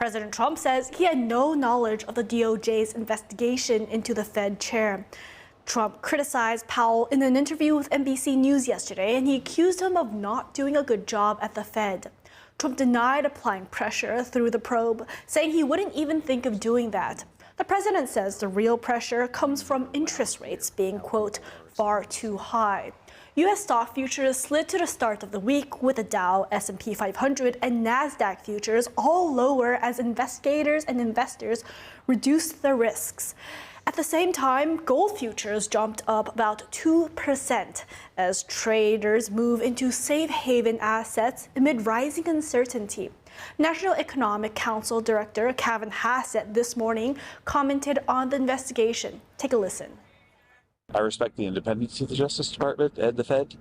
President Trump says he had no knowledge of the DOJ's investigation into the Fed chair. Trump criticized Powell in an interview with NBC News yesterday, and he accused him of not doing a good job at the Fed. Trump denied applying pressure through the probe, saying he wouldn't even think of doing that. The president says the real pressure comes from interest rates being, quote, far too high. U.S. stock futures slid to the start of the week with the Dow, S&P 500, and NASDAQ futures all lower as investigators and investors reduced their risks. At the same time, gold futures jumped up about 2% as traders move into safe haven assets amid rising uncertainty. National Economic Council Director Kevin Hassett this morning commented on the investigation. Take a listen. I respect the independence of the Justice Department and the Fed,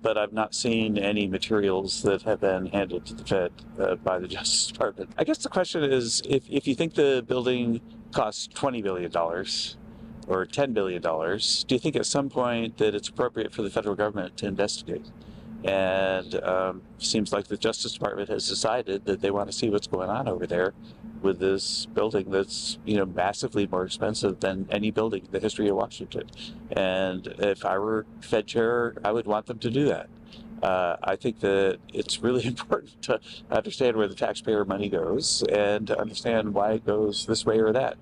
but I've not seen any materials that have been handed to the Fed by the Justice Department. I guess the question is, if you think the building costs $20 billion or $10 billion, do you think at some point that it's appropriate for the federal government to investigate? And seems like the Justice Department has decided that they want to see what's going on over there with this building that's, massively more expensive than any building in the history of Washington. And if I were Fed chair, I would want them to do that. I think that it's really important to understand where the taxpayer money goes and to understand why it goes this way or that.